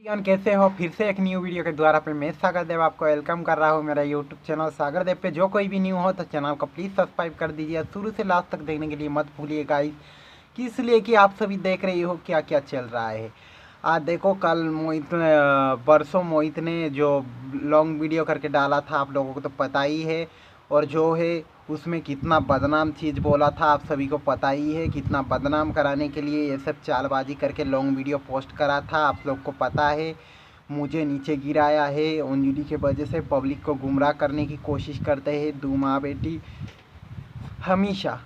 Everyone, कैसे हो? फिर से एक न्यू वीडियो के द्वारा पे मैं सागर देव आपको वेलकम कर रहा हूँ मेरा यूट्यूब चैनल सागर देव पे। जो कोई भी न्यू हो तो चैनल को प्लीज़ सब्सक्राइब कर दीजिए। शुरू से लास्ट तक देखने के लिए मत भूलिए गाइस, कि इसलिए कि आप सभी देख रही हो क्या क्या चल रहा है। आज देखो, कल मोहित परसों मोहित ने जो लॉन्ग वीडियो करके डाला था, आप लोगों को तो पता ही है। और जो है उसमें कितना बदनाम चीज़ बोला था, आप सभी को पता ही है। कितना बदनाम कराने के लिए ये सब चालबाजी करके लॉन्ग वीडियो पोस्ट करा था, आप लोग को पता है। मुझे नीचे गिराया है अंजलि के वजह से। पब्लिक को गुमराह करने की कोशिश करते हैं दो माँ बेटी हमेशा।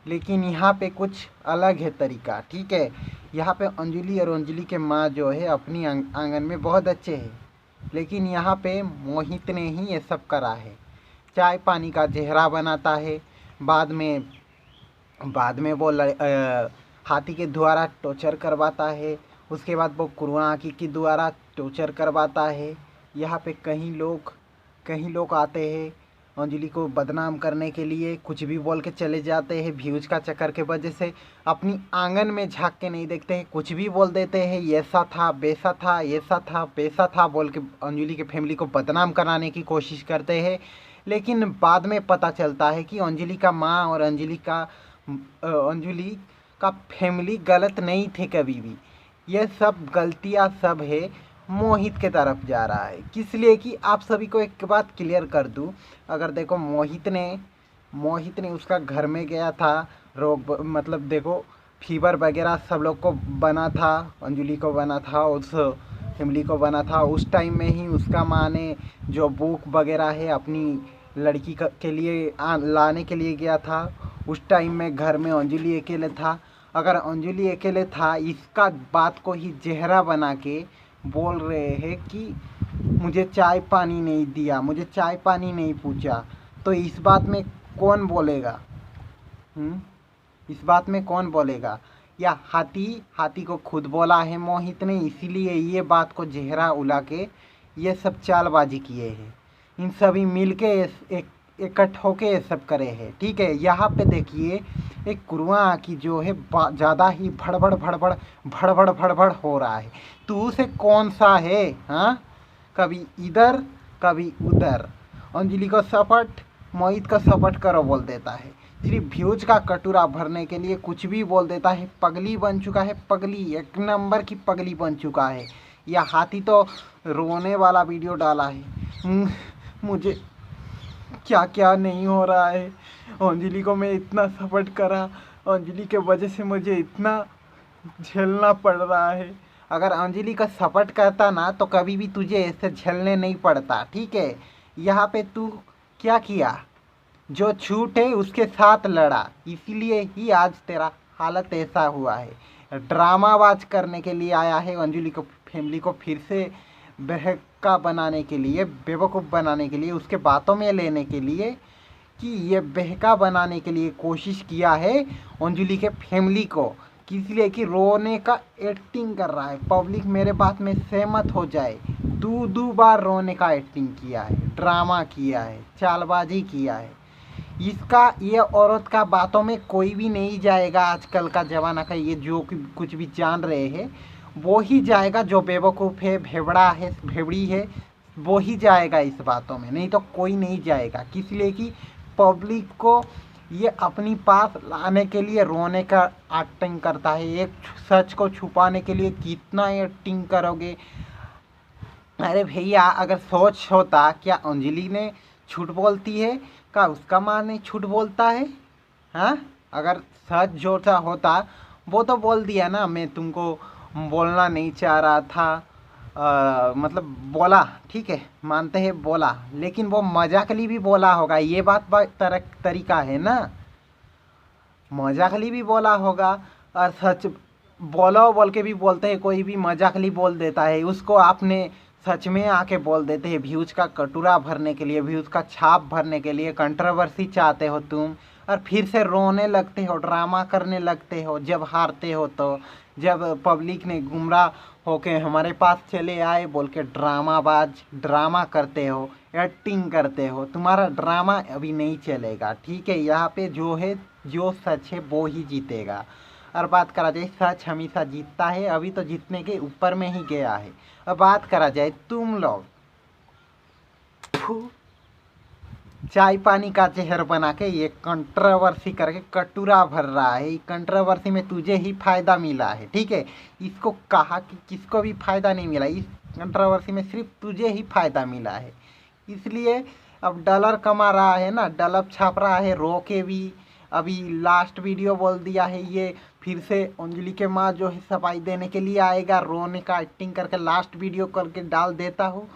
लेकिन यहाँ पे कुछ अलग है तरीका, ठीक है। यहाँ पे अंजलि और अंजलि के माँ जो है अपनी आंगन में बहुत अच्छे हैं, लेकिन यहाँ पे मोहित ने ही ये सब करा है। चाय पानी का जहरा बनाता है, बाद में वो हाथी के द्वारा टॉर्चर करवाता है। उसके बाद वो कुरआन आकी के द्वारा टॉर्चर करवाता है। यहाँ पे कहीं लोग आते हैं अंजलि को बदनाम करने के लिए, कुछ भी बोल के चले जाते हैं। व्यूज़ का चक्कर के वजह से अपनी आंगन में झांक के नहीं देखते हैं, कुछ भी बोल देते हैं। ऐसा था वैसा था, ऐसा था वैसा था बोल के अंजलि के फैमिली को बदनाम कराने की कोशिश करते हैं। लेकिन बाद में पता चलता है कि अंजलि का माँ और अंजलि का फैमिली गलत नहीं थे कभी भी। ये सब गलतियाँ सब है मोहित के तरफ जा रहा है। किस लिए कि आप सभी को एक बात क्लियर कर दूं। अगर देखो, मोहित ने उसका घर में गया था, रोग मतलब देखो फीवर वगैरह सब लोग को बना था, अंजलि को बना था, उस फैमिली को बना था। उस टाइम में ही उसका माँ ने जो बुक वगैरह है अपनी लड़की के लिए लाने के लिए गया था। उस टाइम में घर में अंजलि अकेले था। अगर अंजलि अकेले था, इसका बात को ही जहरा बना के बोल रहे हैं कि मुझे चाय पानी नहीं दिया, मुझे चाय पानी नहीं पूछा, तो इस बात में कौन बोलेगा? इस बात में कौन बोलेगा? या हाथी को खुद बोला है मोहित ने, इसीलिए ये बात को जहरा उला के ये सब चालबाजी किए हैं। इन सभी मिल के एक इकट्ठ होके ये सब करे हैं, ठीक है। यहाँ पे देखिए, एक कुरुआ की जो है ज़्यादा ही भड़बड़ भड़बड़ भड़बड़ भड़बड़ हो रहा है। तू से कौन सा है? हाँ, कभी इधर कभी उधर, अंजलि को सपोर्ट, मोहित का सपोर्ट करो बोल देता है। सिर्फ व्यूज का कटोरा भरने के लिए कुछ भी बोल देता है। पगली बन चुका है, पगली, एक नंबर की पगली बन चुका है। यह हाथी तो रोने वाला वीडियो डाला है, मुझे क्या क्या नहीं हो रहा है। अंजलि को मैं इतना सपोर्ट करा, अंजलि के वजह से मुझे इतना झेलना पड़ रहा है। अगर अंजलि का सपोर्ट करता ना तो कभी भी तुझे ऐसे झेलने नहीं पड़ता, ठीक है। यहाँ पे तू क्या किया? जो छूट है उसके साथ लड़ा, इसीलिए ही आज तेरा हालत ऐसा हुआ है। ड्रामाबाज करने के लिए आया है अंजलि को, फैमिली को फिर से बहका बनाने के लिए, बेवकूफ़ बनाने के लिए, उसके बातों में लेने के लिए, कि ये बहका बनाने के लिए कोशिश किया है अंजलि के फैमिली को। इसलिए कि रोने का एक्टिंग कर रहा है। पब्लिक मेरे बात में सहमत हो जाए, दो बार रोने का एक्टिंग किया है, ड्रामा किया है, चालबाजी किया है। ये औरत का बातों में कोई भी नहीं जाएगा। आजकल का ज़माना का ये जो कुछ भी जान रहे हैं वो ही जाएगा। जो बेवकूफ़ है, भेबड़ा है, भेबड़ी है, वो ही जाएगा इस बातों में, नहीं तो कोई नहीं जाएगा। किस लिए कि पब्लिक को ये अपनी पास लाने के लिए रोने का एक्टिंग करता है। एक सच को छुपाने के लिए कितना एक्टिंग करोगे? अरे भैया, अगर सोच होता क्या अंजलि ने झूठ बोलती है, क्या उसका माँ ने झूठ बोलता है? हाँ, अगर सच जो सा होता वो तो बोल दिया ना, मैं तुमको बोलना नहीं चाह रहा था। मतलब बोला, ठीक है, मानते हैं बोला, लेकिन वो मजाकली भी बोला होगा। ये बात तरीका है ना, मजाकली भी बोला होगा। और सच बोलो बोल के भी बोलते हैं, कोई भी मजाकली बोल देता है, उसको आपने सच में आके बोल देते हैं व्यूज का कटोरा भरने के लिए, व्यूज का छाप भरने के लिए। कंट्रोवर्सी चाहते हो तुम, और फिर से रोने लगते हो, ड्रामा करने लगते हो जब हारते हो। तो जब पब्लिक ने गुमराह होके हमारे पास चले आए बोल के ड्रामाबाज ड्रामा करते हो, एक्टिंग करते हो। तुम्हारा ड्रामा अभी नहीं चलेगा, ठीक है। यहाँ पे जो है, जो सच है वो ही जीतेगा। और बात करा जाए सच हमेशा जीतता है, अभी तो जीतने के ऊपर में ही गया है। और बात करा जाए तुम लोग चाय पानी का जहर बना के ये कंट्रोवर्सी करके कटोरा भर रहा है। कंट्रोवर्सी में तुझे ही फायदा मिला है, ठीक है। इसको कहा कि किसको भी फायदा नहीं मिला, इस कंट्रोवर्सी में सिर्फ तुझे ही फायदा मिला है। इसलिए अब डॉलर कमा रहा है ना, डॉलर छाप रहा है रो के भी। अभी लास्ट वीडियो बोल दिया है ये, फिर से अंजलि के माँ जो है सफाई देने के लिए आएगा, रोने का एक्टिंग करके लास्ट वीडियो करके डाल देता हूँ।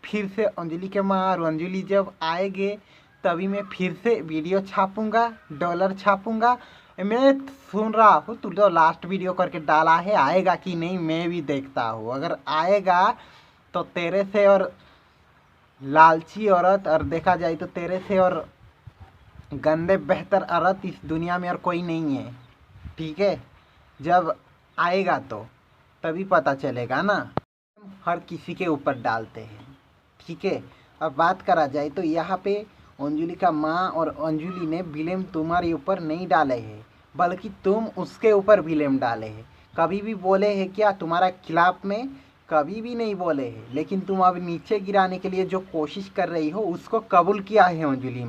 फिर से अंजलि के माँ और अंजलि जब आएंगे तभी मैं फिर से वीडियो छापूंगा, डॉलर छापूंगा। मैं सुन रहा हूँ तू तो लास्ट वीडियो करके डाला है, आएगा कि नहीं मैं भी देखता हूँ। अगर आएगा तो तेरे से और लालची औरत, और देखा जाए तो तेरे से और गंदे बेहतर औरत इस दुनिया में और कोई नहीं है, ठीक है। जब आएगा तो तभी पता चलेगा ना। हर किसी के ऊपर डालते हैं, ठीक है। अब बात करा जाए तो यहाँ पे अंजलि का माँ और अंजलि ने ब्लेम तुम्हारे ऊपर नहीं डाले हैं, बल्कि तुम उसके ऊपर ब्लेम डाले हैं। कभी भी बोले हैं क्या तुम्हारा खिलाफ में? कभी भी नहीं बोले हैं। लेकिन तुम अब नीचे गिराने के लिए जो कोशिश कर रही हो उसको कबूल किया है अंजलि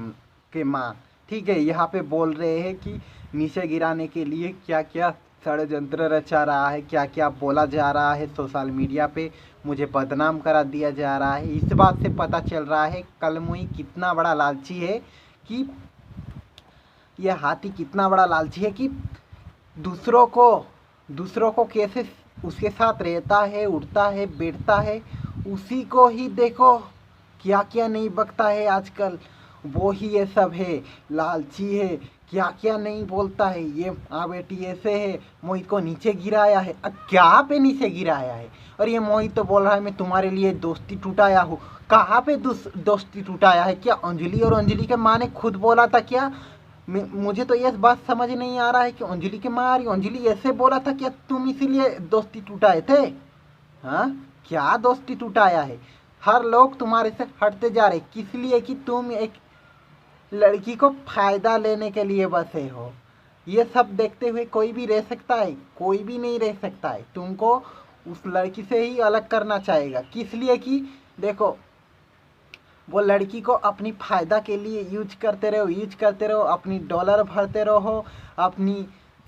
के माँ, ठीक है। यहाँ पे बोल रहे हैं कि नीचे गिराने के लिए क्या क्या षड्यंत्र रचा रहा है, क्या क्या बोला जा रहा है सोशल मीडिया पे, मुझे बदनाम करा दिया जा रहा है। इस बात से पता चल रहा है कलमुई कितना बड़ा लालची है, कि यह हाथी कितना बड़ा लालची है कि दूसरों को कैसे उसके साथ रहता है, उठता है, बैठता है, उसी को ही देखो क्या क्या नहीं बकता है आजकल। वो ही ये सब है, लालची है, क्या क्या नहीं बोलता है। ये बेटी ऐसे है, मोहित को नीचे गिराया है। क्या पे नीचे गिराया है? और ये मोहित तो बोल रहा है मैं तुम्हारे लिए दोस्ती टूटाया हूँ। कहाँ पे दोस्ती टूटाया है? क्या अंजलि और अंजलि के माँ ने खुद बोला था क्या? मुझे तो ये बात समझ नहीं आ रहा है कि अंजलि के माँ और अंजलि ऐसे बोला था क्या तुम इसीलिए दोस्ती टूटाए थे? हाँ, क्या दोस्ती टूटाया है? हर लोग तुम्हारे से हटते जा रहे, किस लिए? कि तुम एक लड़की को फायदा लेने के लिए बसे हो। ये सब देखते हुए कोई भी रह सकता है? कोई भी नहीं रह सकता है। तुमको उस लड़की से ही अलग करना चाहेगा, किस लिए? कि देखो वो लड़की को अपनी फायदा के लिए यूज करते रहो, अपनी डॉलर भरते रहो, अपनी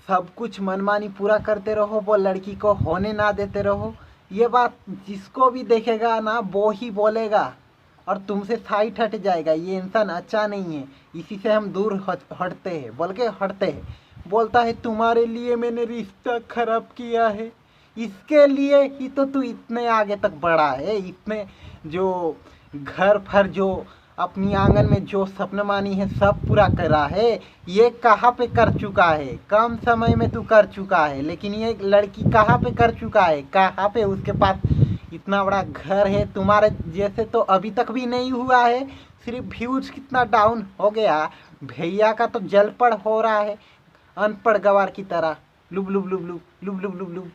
सब कुछ मनमानी पूरा करते रहो, वो लड़की को होने ना देते रहो। ये बात जिसको भी देखेगा ना वो ही बोलेगा और तुमसे साइड हट जाएगा। ये इंसान अच्छा नहीं है, इसी से हम दूर हटते हैं, बोल के हटते हैं। बोलता है तुम्हारे लिए मैंने रिश्ता खराब किया है, इसके लिए ही तो तू इतने आगे तक बढ़ा है। इतने जो घर भर जो अपनी आंगन में जो सपना मानी है सब पूरा करा है। ये कहाँ पे कर चुका है? कम समय में तू कर चुका है, लेकिन ये लड़की कहाँ पे कर चुका है? कहाँ पे उसके पास इतना बड़ा घर है? तुम्हारे जैसे तो अभी तक भी नहीं हुआ है। सिर्फ व्यूज कितना डाउन हो गया, भैया का तो जलपड़ हो रहा है अनपढ़ गवार की तरह। लुब लुब लुब लुब लुब लुब लुब लुब,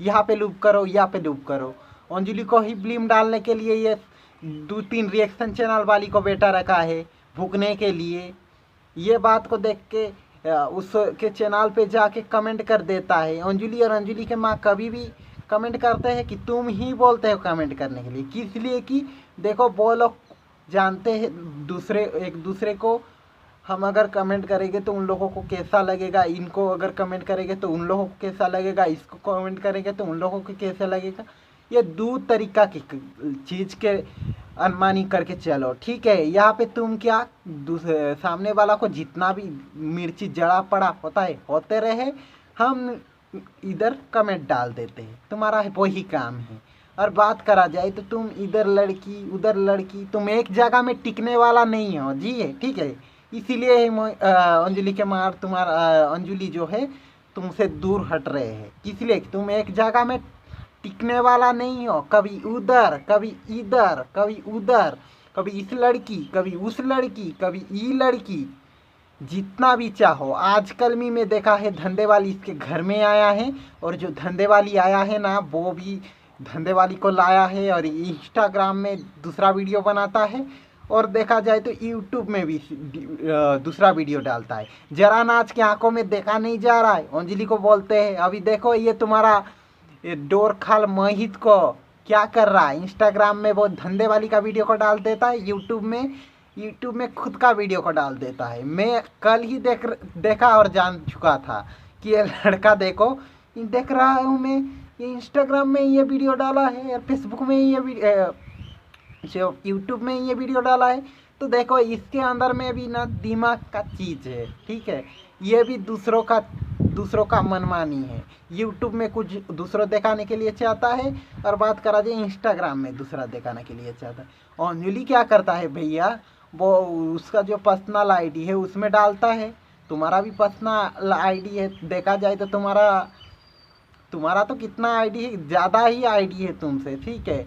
यहाँ पे लुब करो, यहाँ पे लुब करो। अंजलि को ही ब्लेम डालने के लिए ये 2-3 रिएक्शन चैनल वाली को बेटा रखा है भुगने के लिए। ये बात को देख के उसके चैनल पे जाके कमेंट कर देता है। अंजलि और अंजलि के माँ कभी भी कमेंट करते हैं कि तुम ही बोलते हो कमेंट करने के लिए, किस लिए? कि देखो वो लोग जानते हैं एक दूसरे को। हम अगर कमेंट करेंगे तो उन लोगों को कैसा लगेगा, इनको अगर कमेंट करेंगे तो उन लोगों को कैसा लगेगा, इसको कमेंट करेंगे तो उन लोगों को कैसा लगेगा। ये दो तरीका की चीज़ के अनमानी करके चलो, ठीक है। यहाँ पे तुम क्या दूसरे सामने वाला को जितना भी मिर्ची जड़ा पड़ा होता है होते रहे, हम इधर कमेंट डाल देते हैं, तुम्हारा वही काम है। और बात करा जाए तो तुम इधर लड़की उधर लड़की, तुम एक जगह में टिकने वाला नहीं हो जी, है ठीक है। इसीलिए अंजलि के मार तुम्हारा अंजलि जो है तुमसे दूर हट रहे हैं, इसलिए तुम एक जगह में टिकने वाला नहीं हो। कभी उधर, कभी इधर, कभी उधर, कभी इस लड़की, कभी उस लड़की, कभी ई लड़की, जितना भी चाहो। आजकल में मैं देखा है धंधे वाली इसके घर में आया है, और जो धंधे वाली आया है ना वो भी धंधे वाली को लाया है और इंस्टाग्राम में दूसरा वीडियो बनाता है। और देखा जाए तो यूट्यूब में भी दूसरा वीडियो डालता है। जरा नाच के आंखों में देखा नहीं जा रहा है, अंजलि को बोलते हैं अभी देखो ये तुम्हारा ये डोर खाल मोहित को क्या कर रहा है, इंस्टाग्राम में वो धंधे वाली का वीडियो को डाल देता है, यूट्यूब में खुद का वीडियो को डाल देता है। मैं कल ही देखा और जान चुका था कि ये लड़का देखो देख रहा हूँ मैं, ये इंस्टाग्राम में ये वीडियो डाला है और फेसबुक में ये जो यूट्यूब में ये वीडियो डाला है। तो देखो इसके अंदर में भी ना दिमाग का चीज़ है, ठीक है। ये भी दूसरों का मनमानी है। यूट्यूब में कुछ दूसरों दिखाने के लिए चाहता है और बात करा जाए इंस्टाग्राम में दूसरा दिखाने के लिए चाहता है। अंजलि क्या करता है भैया, वो उसका जो पर्सनल आईडी है उसमें डालता है। तुम्हारा भी पर्सनल आईडी है, देखा जाए तो तुम्हारा तो कितना आईडी है, ज़्यादा ही आईडी है तुमसे, ठीक है।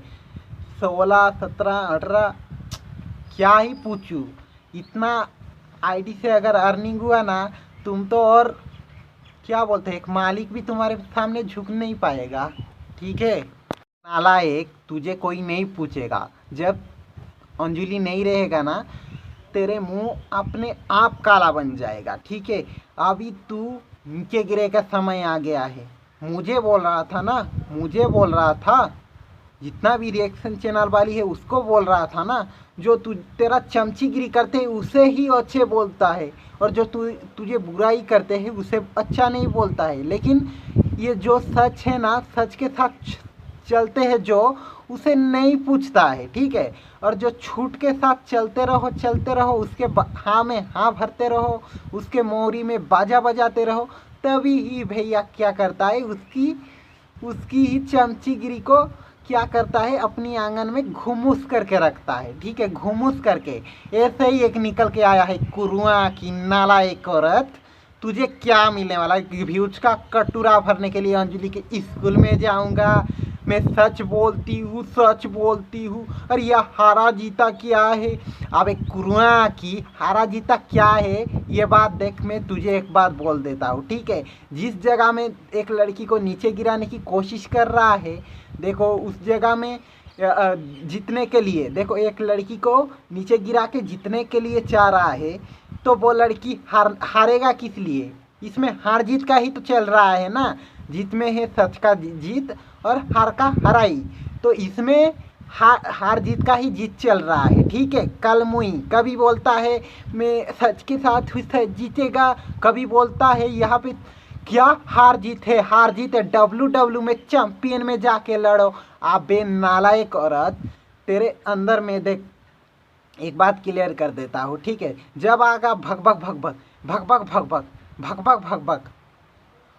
16, 17, 18 क्या ही पूछूं, इतना आईडी से अगर अर्निंग हुआ ना तुम तो, और क्या बोलते हैं, एक मालिक भी तुम्हारे सामने झुक नहीं पाएगा, ठीक है। नालायक, तुझे कोई नहीं पूछेगा। जब अंजलि नहीं रहेगा ना तेरे मुंह अपने आप काला बन जाएगा, ठीक है। अभी तू नीचे गिरे का समय आ गया है। मुझे बोल रहा था जितना भी रिएक्शन चैनल वाली है उसको बोल रहा था ना, जो तेरा चमचीगिरी करते हैं उसे ही अच्छे बोलता है और जो तुझे बुराई करते हैं उसे अच्छा नहीं बोलता है। लेकिन ये जो सच है ना, सच के साथ चलते हैं जो, उसे नहीं पूछता है, ठीक है। और जो झूठ के साथ चलते रहो उसके हाँ में हाँ भरते रहो, उसके मोहरी में बाजा बजाते रहो, तभी ही भैया क्या करता है, उसकी ही चमचीगिरी को क्या करता है, अपनी आंगन में घुमुस करके रखता है, ठीक है। घुमुस करके ऐसे ही एक निकल के आया है कुरुआ की नालायक औरत। तुझे क्या मिलने वाला है, व्यूज का कटोरा भरने के लिए अंजलि के स्कूल में जाऊंगा, मैं सच बोलती हूँ। और यह हारा जीता क्या है, अब एक कुरुआ की हारा जीता क्या है ये बात देख, मैं तुझे एक बात बोल देता हूँ, ठीक है। जिस जगह में एक लड़की को नीचे गिराने की कोशिश कर रहा है, देखो उस जगह में जीतने के लिए, देखो एक लड़की को नीचे गिरा के जीतने के लिए चाह रहा है, तो वो लड़की हारेगा किस लिए, इसमें हार जीत का ही तो चल रहा है ना। जीत में है सच का जीत और हार का हराई, तो इसमें हार जीत का ही जीत चल रहा है, ठीक है। कल मुई कभी बोलता है मैं सच के साथ जीतेगा, कभी बोलता है यहाँ पे क्या हार जीत है डब्ल्यू में चैंपियन में जाके लड़ो। अबे नालायक औरत, तेरे अंदर में देख एक बात क्लियर कर देता हूँ, ठीक है। जब आगा भग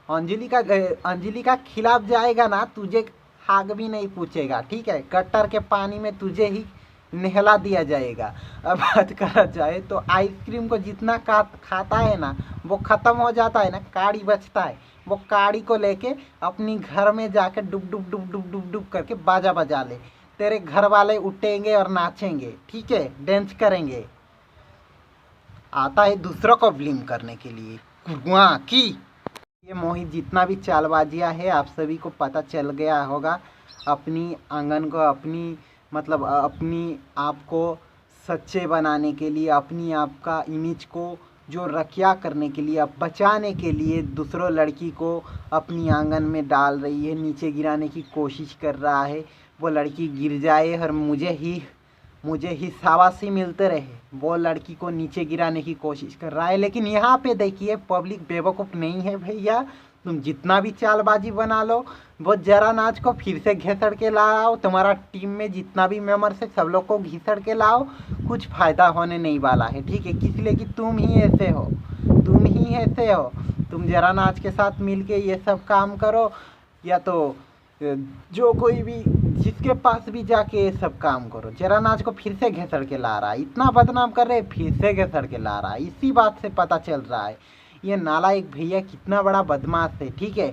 अंजलि का खिलाफ जाएगा ना, तुझे हाग भी नहीं पूछेगा, ठीक है। गट्टर के पानी में तुझे ही नहला दिया जाएगा। अब बात करा जाए तो आइसक्रीम को जितना खाता है ना वो ख़त्म हो जाता है ना, काड़ी बचता है, वो काड़ी को लेके अपनी घर में जाके डुब करके बाजा बजा ले, तेरे घर वाले उठेंगे और नाचेंगे, ठीक है, डांस करेंगे। आता है दूसरों को ब्लेम करने के लिए कुआं की। ये मोहित जितना भी चालबाजियाँ है आप सभी को पता चल गया होगा। अपनी आंगन को अपनी आप को सच्चे बनाने के लिए, अपनी आप का इमेज को जो रखिया करने के लिए, अब बचाने के लिए दूसरों लड़की को अपनी आंगन में डाल रही है, नीचे गिराने की कोशिश कर रहा है। वो लड़की गिर जाए और मुझे ही शाबाशी मिलते रहे, वो लड़की को नीचे गिराने की कोशिश कर रहा है। लेकिन यहाँ पे देखिए पब्लिक बेवकूफ़ नहीं है भैया, तुम जितना भी चालबाजी बना लो, वो जरा नाच को फिर से घिसड़ के लाओ, तुम्हारा टीम में जितना भी मेंबर्स है सब लोग को घिसड़ के लाओ, कुछ फ़ायदा होने नहीं वाला है, ठीक है। इसलिए कि तुम ही ऐसे हो, तुम जरा नाच के साथ मिल के ये सब काम करो, या तो जो कोई भी जिसके पास भी जाके ये सब काम करो। जरा नाच को फिर से घिसड़ के ला रहा है, इतना बदनाम कर रहे, फिर से घिसड़ के ला रहा है। इसी बात से पता चल रहा है ये नालायक भैया कितना बड़ा बदमाश है, ठीक है।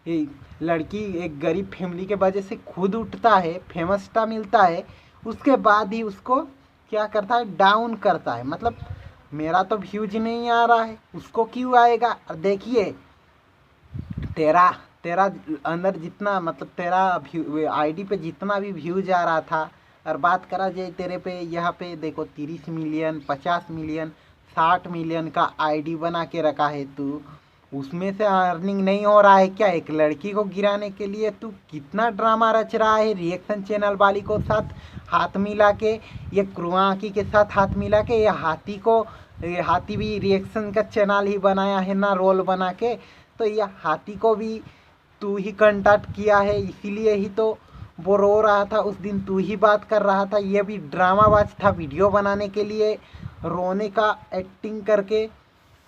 ये लड़की एक गरीब फैमिली के वजह से खुद उठता है, फेमसता मिलता है, उसके बाद ही उसको क्या करता है, डाउन करता है। मतलब मेरा तो व्यूज नहीं आ रहा है, उसको क्यों आएगा। और देखिए तेरा अंदर जितना तेरा आईडी पे जितना भी व्यूज आ रहा था और बात करा जाए तेरे पे यहाँ पे देखो 30 मिलियन 50 मिलियन 60 मिलियन का आईडी बना के रखा है तू, उसमें से अर्निंग नहीं हो रहा है क्या? एक लड़की को गिराने के लिए तू कितना ड्रामा रच रहा है रिएक्शन चैनल वाली को साथ हाथ मिला के, ये क्रुआकी के साथ हाथ मिला के, ये हाथी भी रिएक्शन का चैनल ही बनाया है ना रोल बना के, तो ये हाथी को भी तू ही कांटेक्ट किया है, इसीलिए ही तो वो रो रहा था उस दिन, तू ही बात कर रहा था। ये भी ड्रामाबाज था, वीडियो बनाने के लिए रोने का एक्टिंग करके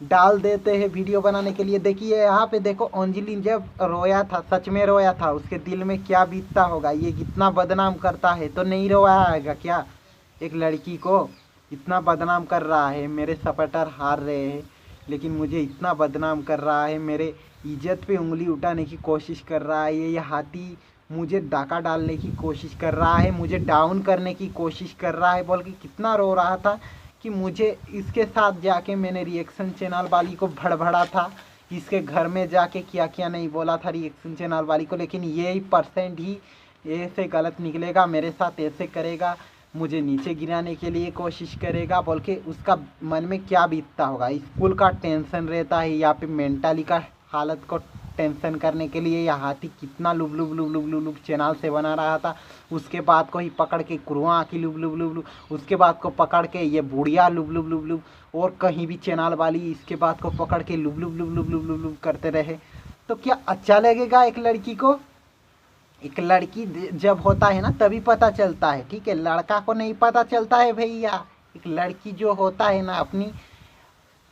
डाल देते हैं वीडियो बनाने के लिए। देखिए यहाँ पे देखो अंजलि जब रोया था, सच में रोया था, उसके दिल में क्या बीतता होगा। ये कितना बदनाम करता है तो नहीं रोया क्या? एक लड़की को इतना बदनाम कर रहा है, मेरे सपोर्टर हार रहे हैं लेकिन मुझे इतना बदनाम कर रहा है, मेरे इज्जत पे उंगली उठाने की कोशिश कर रहा है। ये हाथी मुझे डाका डालने की कोशिश कर रहा है, मुझे डाउन करने की कोशिश कर रहा है बोल के कितना रो रहा था कि मुझे इसके साथ जाके मैंने रिएक्शन चैनल वाली को भड़बड़ा था, इसके घर में जाके क्या क्या नहीं बोला था रिएक्शन चैनल वाली को, लेकिन ये परसेंट ही ऐसे गलत निकलेगा, मेरे साथ ऐसे करेगा, मुझे नीचे गिराने के लिए कोशिश करेगा बोल के उसका मन में क्या बीतता होगा। स्कूल का टेंशन रहता है, यहाँ पे मेंटली का हालत को टेंशन करने के लिए यह हाथी कितना लुब लुब लुब लुब लुब लुब चैनल से बना रहा था। उसके बाद को ही पकड़ के कुरुआ की लुब लुब लुब लुब, उसके बाद को पकड़ के ये बुढ़िया लुब लुब लुब लुब, और कहीं भी चैनल वाली इसके बाद को पकड़ के लुब लुब लुब लुब लुब लुब लुब करते रहे। तो क्या अच्छा लगेगा एक लड़की को? एक लड़की जब होता है ना तभी पता चलता है, ठीक है, लड़का को नहीं पता चलता है भैया। एक लड़की जो होता है ना अपनी,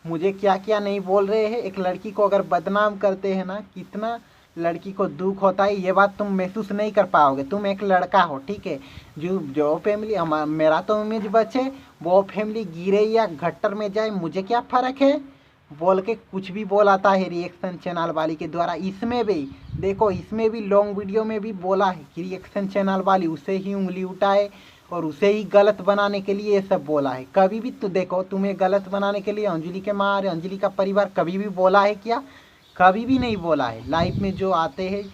मुझे क्या क्या नहीं बोल रहे हैं, एक लड़की को अगर बदनाम करते हैं ना कितना लड़की को दुख होता है, ये बात तुम महसूस नहीं कर पाओगे। तुम एक लड़का हो, ठीक है, जो फैमिली मेरा तो इमेज बचे, वो फैमिली गिरे या गट्टर में जाए मुझे क्या फ़र्क है बोल के कुछ भी बोलाता है रिएक्शन चैनल वाली के द्वारा। इसमें भी देखो, इसमें भी लॉन्ग वीडियो में भी बोला है कि रिएक्शन चैनल वाली उसे ही उंगली उठाए और उसे ही गलत बनाने के लिए ये सब बोला है। कभी भी तो देखो, तुम्हें गलत बनाने के लिए अंजलि के माँ और अंजलि का परिवार कभी भी बोला है क्या? कभी भी नहीं बोला है। लाइफ में जो आते हैं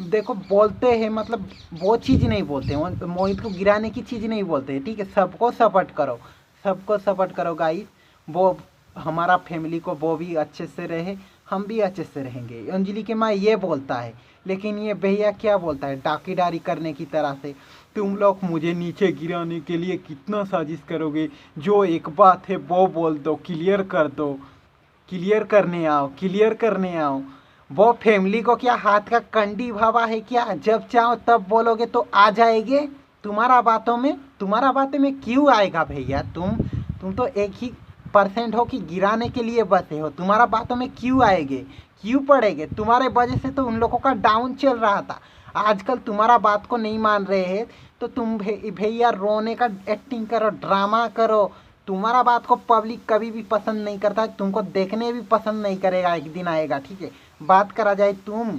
देखो बोलते हैं, मतलब वो चीज़ नहीं बोलते, मोहित को गिराने की चीज़ नहीं बोलते, ठीक है। सबको सपोर्ट करो, सबको सपोर्ट करो गाइस। वो हमारा फैमिली को वो भी अच्छे से रहे, हम भी अच्छे से रहेंगे, अंजलि के माँ ये बोलता है। लेकिन ये भैया क्या बोलता है डाकीडारी करने की तरह से, तुम लोग मुझे नीचे गिराने के लिए कितना साजिश करोगे, जो एक बात है वो बोल दो, क्लियर कर दो, क्लियर करने आओ। वो फैमिली को क्या हाथ का कंडी भावा है क्या? जब चाहो तब बोलोगे तो आ जाएंगे। तुम्हारा बातों में क्यों आएगा भैया? तुम तो एक ही परसेंट हो कि गिराने के लिए बसे हो, तुम्हारा बातों में क्यों आएंगे, क्यों पड़ेंगे? तुम्हारे वजह से तो उन लोगों का डाउन चल रहा था। आजकल तुम्हारा बात को नहीं मान रहे हैं तो तुम भैया रोने का एक्टिंग करो, ड्रामा करो। तुम्हारा बात को पब्लिक कभी भी पसंद नहीं करता, तुमको देखने भी पसंद नहीं करेगा, एक दिन आएगा, ठीक है। बात करा जाए, तुम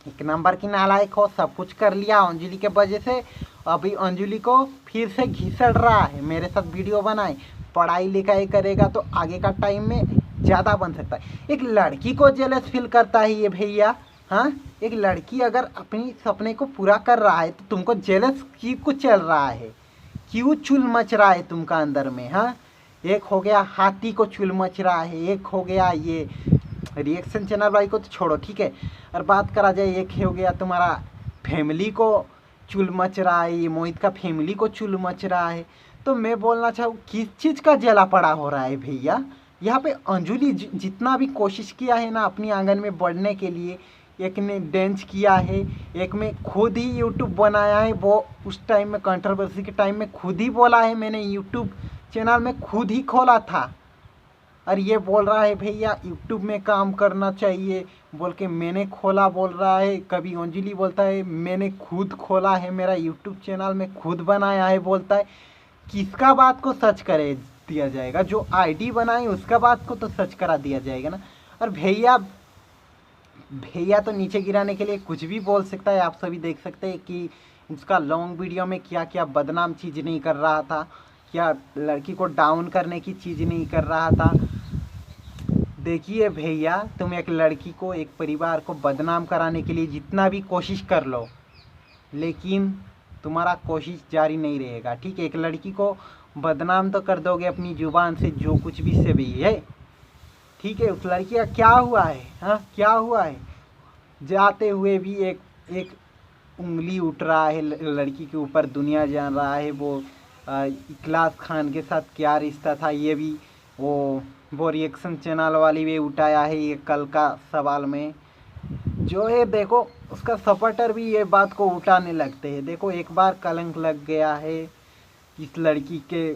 एक नंबर की नालायक हो, सब कुछ कर लिया अंजलि के वजह से। अभी अंजलि को फिर से घिसड़ रहा है मेरे साथ वीडियो बनाए, पढ़ाई लिखाई करेगा तो आगे का टाइम में ज़्यादा बन सकता है। एक लड़की को जेलस फील करता है ये भैया, हाँ? एक लड़की अगर अपनी सपने को पूरा कर रहा है तो तुमको जेलस क्यों चल रहा है, क्यों चुल मच रहा है तुमका अंदर में, हाँ? एक हो गया हाथी को चुल मच रहा है, एक हो गया ये रिएक्शन चैनल वाली को तो छोड़ो, ठीक है। और बात करा जाए, एक हो गया तुम्हारा फैमिली को चुल मच रहा है, ये मोहित का फैमिली को चुल मच रहा है। तो मैं बोलना चाहूँ किस चीज़ का जला पड़ा हो रहा है भैया? यहाँ पे अंजलि जितना भी कोशिश किया है ना अपनी आंगन में बढ़ने के लिए, एक ने डांस किया है, एक में खुद ही यूट्यूब बनाया है, वो उस टाइम में कंट्रोवर्सी के टाइम में खुद ही बोला है मैंने यूट्यूब चैनल में खुद ही खोला था। और ये बोल रहा है भैया यूट्यूब में काम करना चाहिए बोल के मैंने खोला बोल रहा है। कभी अंजलि बोलता है मैंने खुद खोला है, मेरा यूट्यूब चैनल में खुद बनाया है बोलता है। किसका बात को सच करे दिया जाएगा? जो आईडी बनाए उसका बात को तो सच करा दिया जाएगा ना। और भैया तो नीचे गिराने के लिए कुछ भी बोल सकता है। आप सभी देख सकते हैं कि उसका लॉन्ग वीडियो में क्या क्या बदनाम चीज़ नहीं कर रहा था, क्या लड़की को डाउन करने की चीज़ नहीं कर रहा था। देखिए भैया, तुम एक लड़की को, एक परिवार को बदनाम कराने के लिए जितना भी कोशिश कर लो, लेकिन तुम्हारा कोशिश जारी नहीं रहेगा, ठीक है। एक लड़की को बदनाम तो कर दोगे अपनी जुबान से, जो कुछ भी से भी है, ठीक है। उस लड़की का क्या हुआ है, हाँ क्या हुआ है? जाते हुए भी एक एक उंगली उठ रहा है लड़की के ऊपर, दुनिया जान रहा है वो इखलास खान के साथ क्या रिश्ता था, ये भी वो रिएक्शन चैनल वाली भी उठाया है ये कल का सवाल में। जो है देखो उसका सपोर्टर भी ये बात को उठाने लगते हैं। देखो एक बार कलंक लग गया है इस लड़की के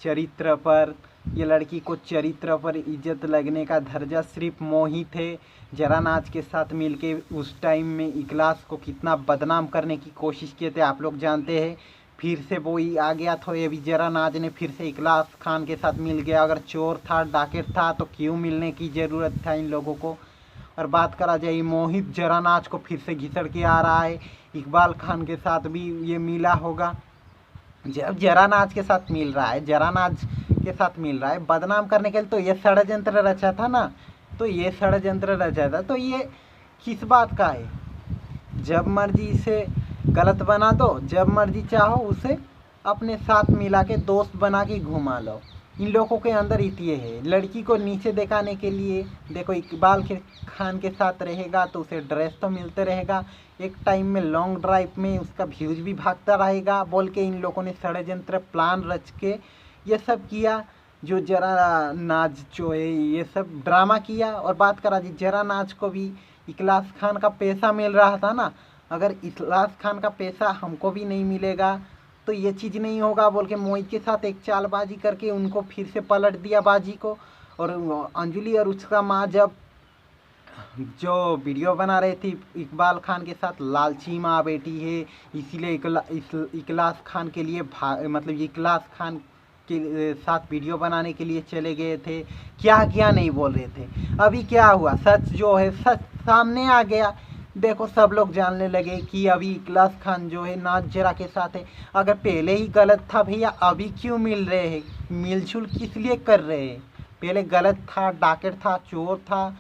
चरित्र पर, ये लड़की को चरित्र पर इज्जत लगने का दर्जा सिर्फ मोहित है। जरा नाज के साथ मिलके उस टाइम में इखलास को कितना बदनाम करने की कोशिश किए थे आप लोग जानते हैं। फिर से वो ही आ गया तो ये भी जरा नाज ने फिर से इखलास खान के साथ मिल गया। अगर चोर था डाकट था तो क्यों मिलने की ज़रूरत था इन लोगों को। और बात करा जाए मोहित जरा नाज को फिर से घिसड़ के आ रहा है, इकबाल खान के साथ भी ये मिला होगा। जब जरा नाज के साथ मिल रहा है, जरा नाज के साथ मिल रहा है बदनाम करने के लिए, तो ये षड्यंत्र रचा था ना, तो ये षड्यंत्र रचा था तो ये किस बात का है? जब मर्जी इसे गलत बना दो, जब मर्जी चाहो उसे अपने साथ मिला के दोस्त बना के घुमा लो। इन लोगों के अंदर ये है, लड़की को नीचे दिखाने के लिए। देखो इकबाल के खान के साथ रहेगा तो उसे ड्रेस तो मिलते रहेगा, एक टाइम में लॉन्ग ड्राइव में उसका व्यूज भी भागता रहेगा बोल के इन लोगों ने षड्यंत्र प्लान रच के ये सब किया। जो जरा नाज जो है ये सब ड्रामा किया। और बात करा जी जरा नाज को भी इखलास खान का पैसा मिल रहा था ना, अगर इखलास खान का पैसा हमको भी नहीं मिलेगा तो ये चीज़ नहीं होगा बोल के मोहित के साथ एक चालबाजी करके उनको फिर से पलट दिया बाजी को। और अंजलि और उसका माँ जब जो वीडियो बना रही थी इकबाल खान के साथ, लालची माँ बेटी है इसीलिए इखलास खान के लिए मतलब इखलास खान के साथ वीडियो बनाने के लिए चले गए थे, क्या क्या नहीं बोल रहे थे। अभी क्या हुआ, सच जो है सच सामने आ गया। देखो सब लोग जानने लगे कि अभी इखलास खान जो है नाज जरा के साथ है। अगर पहले ही गलत था भैया अभी क्यों मिल रहे हैं, मिलजुल किस लिए कर रहे हैं? पहले गलत था, डाकट था, चोर था,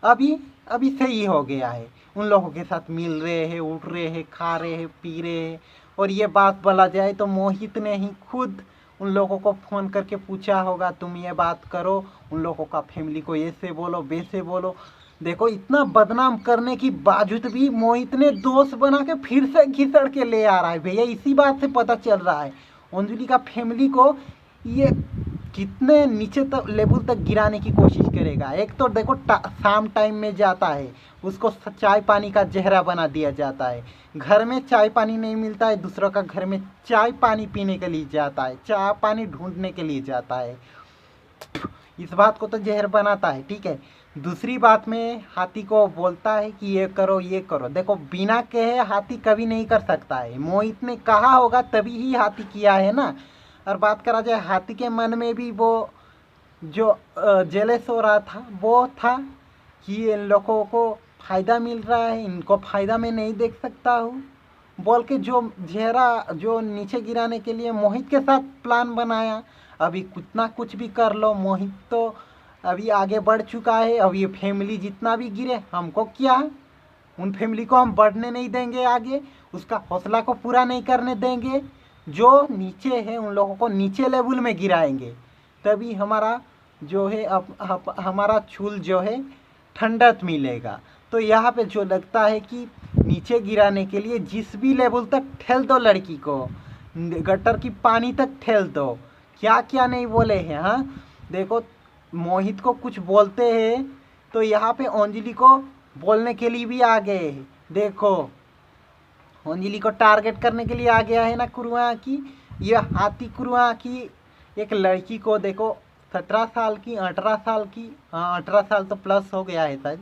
अभी सही हो गया है। उन लोगों के साथ मिल रहे हैं, उठ रहे हैं, खा रहे हैं, पी रहे हैं। और ये बात बोला जाए तो मोहित ने ही खुद उन लोगों को फ़ोन करके पूछा होगा तुम ये बात करो, उन लोगों का फैमिली को ऐसे बोलो वैसे बोलो। देखो इतना बदनाम करने की बावजूद भी मोहित ने दोस्त बना के फिर से घिसड़ के ले आ रहा है भैया। इसी बात से पता चल रहा है अंजलि का फैमिली को ये कितने नीचे तक लेवल तक गिराने की कोशिश करेगा। एक तो देखो शाम टाइम में जाता है उसको चाय पानी का जहरा बना दिया जाता है, घर में चाय पानी नहीं मिलता है, दूसरों का घर में चाय पानी पीने के लिए जाता है, चाय पानी ढूंढने के लिए जाता है, इस बात को तो जहर बनाता है, ठीक है। दूसरी बात में हाथी को बोलता है कि ये करो ये करो। देखो बिना कहे हाथी कभी नहीं कर सकता है, मोहित ने कहा होगा तभी ही हाथी किया है ना। और बात करा जाए हाथी के मन में भी वो जो जेलस हो रहा था वो था कि इन लोगों को फ़ायदा मिल रहा है, इनको फ़ायदा मैं नहीं देख सकता हूँ बोल के जो जहरा जो नीचे गिराने के लिए मोहित के साथ प्लान बनाया। अभी कितना कुछ भी कर लो, मोहित तो अभी आगे बढ़ चुका है। अब ये फैमिली जितना भी गिरे हमको क्या, उन फैमिली को हम बढ़ने नहीं देंगे आगे, उसका हौसला को पूरा नहीं करने देंगे। जो नीचे है उन लोगों को नीचे लेवल में गिराएंगे, तभी हमारा जो है हमारा चूल जो है ठंडक मिलेगा। तो यहाँ पे जो लगता है कि नीचे गिराने के लिए जिस भी लेवल तक ठेल दो, लड़की को गटर की पानी तक ठेल दो, क्या क्या नहीं बोले हैं। हाँ देखो मोहित को कुछ बोलते हैं तो यहाँ पे अंजलि को बोलने के लिए भी आ गए हैं। देखो अंजलि को टारगेट करने के लिए आ गया है ना कुरुआ की, ये हाथी कुरुआ की एक लड़की को देखो 17 साल की 18 साल की, हाँ 18 साल तो प्लस हो गया है शायद,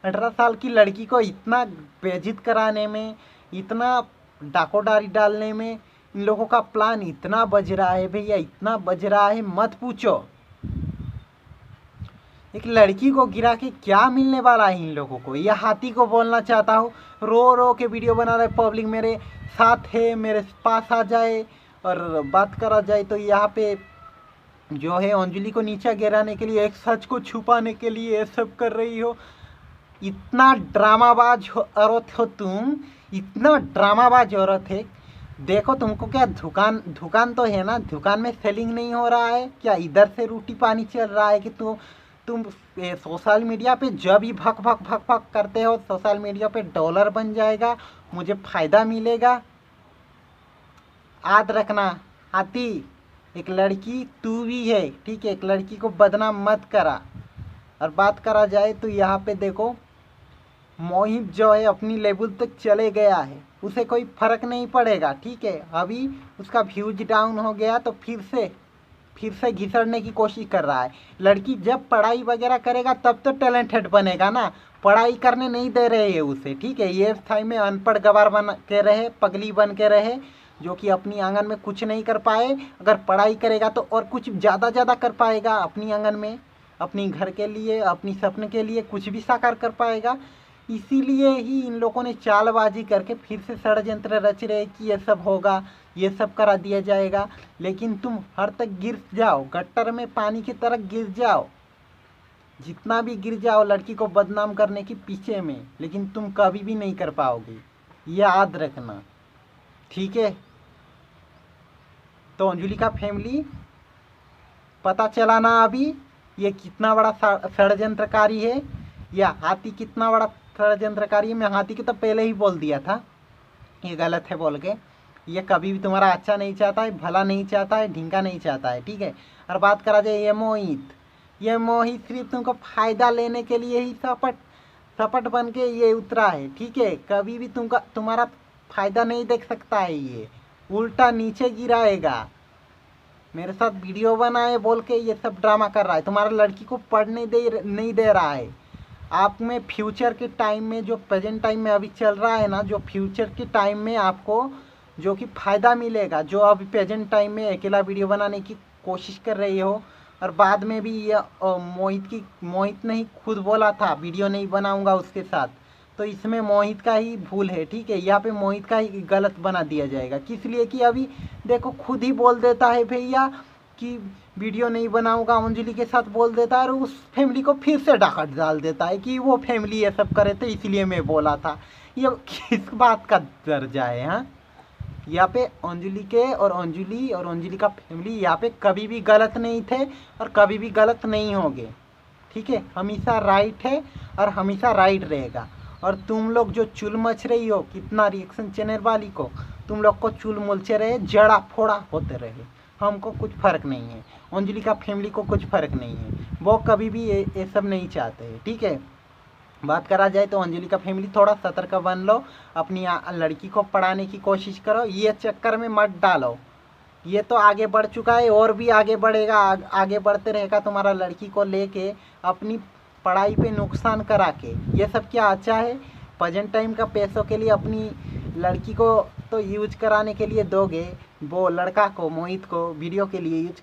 18 साल की लड़की को इतना बेइज्जत कराने में, इतना डाकोडारी डालने में इन लोगों का प्लान इतना बज रहा है भैया, इतना बज रहा है मत पूछो। एक लड़की को गिरा के क्या मिलने वाला है इन लोगों को। यह हाथी को बोलना चाहता हूँ, रो रो के वीडियो बना रहे पब्लिक मेरे साथ है, मेरे पास आ जाए। और बात करा जाए तो यहाँ पे जो है अंजलि को नीचा गिराने के लिए, एक सच को छुपाने के लिए ये सब कर रही हो। इतना ड्रामाबाज औरत हो तुम, इतना ड्रामाबाज औरत है। देखो तुमको क्या दुकान दुकान तो है ना, दुकान में सेलिंग नहीं हो रहा है क्या? इधर से रोटी पानी चल रहा है कि तुम सोशल मीडिया पे जब भी भक भक भक भक करते हो, सोशल मीडिया पे डॉलर बन जाएगा, मुझे फ़ायदा मिलेगा। याद रखना हाथी, एक लड़की तू भी है, ठीक है? एक लड़की को बदनाम मत करा। और बात करा जाए तो यहाँ पे देखो, मोहित जो है अपनी लेवल तक चले गया है, उसे कोई फर्क नहीं पड़ेगा, ठीक है? अभी उसका व्यूज डाउन हो गया तो फिर से घिसड़ने की कोशिश कर रहा है। लड़की जब पढ़ाई वगैरह करेगा तब तो टैलेंटेड बनेगा ना, पढ़ाई करने नहीं दे रहे हैं उसे, ठीक है? ये स्थाई में अनपढ़ गवार बन के रहे, पगली बन के रहे, जो कि अपनी आंगन में कुछ नहीं कर पाए। अगर पढ़ाई करेगा तो और कुछ ज़्यादा कर पाएगा अपनी आंगन में, अपनी घर के लिए, अपनी सपने के लिए कुछ भी साकार कर पाएगा। इसीलिए ही इन लोगों ने चालबाजी करके फिर से षड्यंत्र रच रहे कि ये सब होगा, ये सब करा दिया जाएगा। लेकिन तुम हर तक गिर जाओ, गट्टर में पानी की तरह गिर जाओ, जितना भी गिर जाओ लड़की को बदनाम करने के पीछे में, लेकिन तुम कभी भी नहीं कर पाओगे, याद रखना, ठीक है? तो अंजलि का फैमिली पता चला ना अभी ये कितना बड़ा षड्यंत्रकारी है, या हाथी कितना बड़ा षड्यंत्रकारी है। मैं हाथी को तो पहले ही बोल दिया था ये गलत है बोल के। ये कभी भी तुम्हारा अच्छा नहीं चाहता है, भला नहीं चाहता है, ढींगा नहीं चाहता है, ठीक है? और बात करा जाए ये मोहित सिर्फ तुमको फायदा लेने के लिए ही सपट बन के ये उतरा है, ठीक है? कभी भी तुम्हारा फायदा नहीं देख सकता है, ये उल्टा नीचे गिराएगा। मेरे साथ वीडियो बनाए बोल के ये सब ड्रामा कर रहा है, तुम्हारा लड़की को पढ़ने नहीं दे रहा है। आप में फ्यूचर के टाइम में, जो प्रेजेंट टाइम में अभी चल रहा है ना, जो फ्यूचर के टाइम में आपको जो कि फ़ायदा मिलेगा, जो अभी प्रेजेंट टाइम में अकेला वीडियो बनाने की कोशिश कर रही हो, और बाद में भी ये मोहित ने ही खुद बोला था वीडियो नहीं बनाऊंगा उसके साथ, तो इसमें मोहित का ही भूल है, ठीक है? यहाँ पे मोहित का ही गलत बना दिया जाएगा। किस लिए कि अभी देखो खुद ही बोल देता है भैया कि वीडियो नहीं बनाऊंगा, अंजलि के साथ बोल देता है, और उस फैमिली को फिर से डाकट डाल देता है कि वो फैमिली ये सब करे थे इसलिए मैं बोला था। ये किस बात का दर्जा है? हाँ, यहाँ पे अंजलि का फैमिली यहाँ पे कभी भी गलत नहीं थे और कभी भी गलत नहीं होंगे, ठीक है? हमेशा राइट है और हमेशा राइट रहेगा। और तुम लोग जो चुल मच रही हो, कितना रिएक्शन चैनल वाली को, तुम लोग को चुल मुलचे रहे, जड़ा फोड़ा होते रहे, हमको कुछ फ़र्क नहीं है। अंजलि का फैमिली को कुछ फ़र्क नहीं है, वो कभी भी ये सब नहीं चाहते हैं, ठीक है? बात करा जाए तो अंजलि का फैमिली थोड़ा सतर्क बन लो, अपनी लड़की को पढ़ाने की कोशिश करो, ये चक्कर में मत डालो। ये तो आगे बढ़ चुका है और भी आगे बढ़ेगा, आगे बढ़ते रहेगा तुम्हारा लड़की को लेके, अपनी पढ़ाई पे नुकसान करा के। ये सब क्या अच्छा है? प्रेजेंट टाइम का पैसों के लिए अपनी लड़की को तो यूज कराने के लिए दोगे, वो लड़का को, मोहित को वीडियो के लिए यूज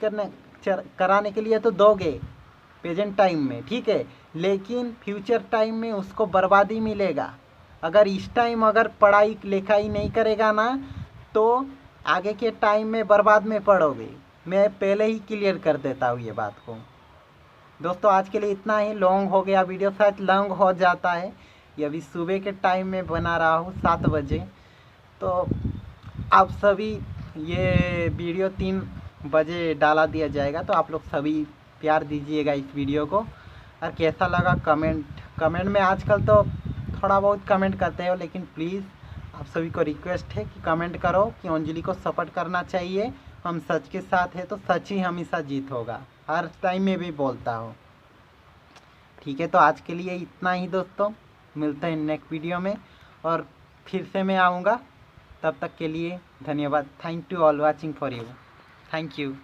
कराने के लिए तो दोगे प्रेजेंट टाइम में, ठीक है? लेकिन फ्यूचर टाइम में उसको बर्बादी मिलेगा। अगर इस टाइम अगर पढ़ाई लिखाई नहीं करेगा ना, तो आगे के टाइम में बर्बाद में पड़ोगे। मैं पहले ही क्लियर कर देता हूँ ये बात को। दोस्तों आज के लिए इतना ही, लॉन्ग हो गया वीडियो, शायद लॉन्ग हो जाता है। ये अभी सुबह के टाइम में बना रहा हूँ 7 बजे, तो आप सभी ये वीडियो 3 बजे डाला दिया जाएगा, तो आप लोग सभी प्यार दीजिएगा इस वीडियो को। और कैसा लगा कमेंट में आजकल तो थोड़ा बहुत कमेंट करते हो, लेकिन प्लीज़ आप सभी को रिक्वेस्ट है कि कमेंट करो कि अंजलि को सपोर्ट करना चाहिए। हम सच के साथ है तो सच ही हमेशा जीत होगा, हर टाइम में भी बोलता हूँ, ठीक है? तो आज के लिए इतना ही दोस्तों, मिलते हैं नेक्स्ट वीडियो में और फिर से मैं आऊँगा। तब तक के लिए धन्यवाद। Thank you all watching for you. Thank you.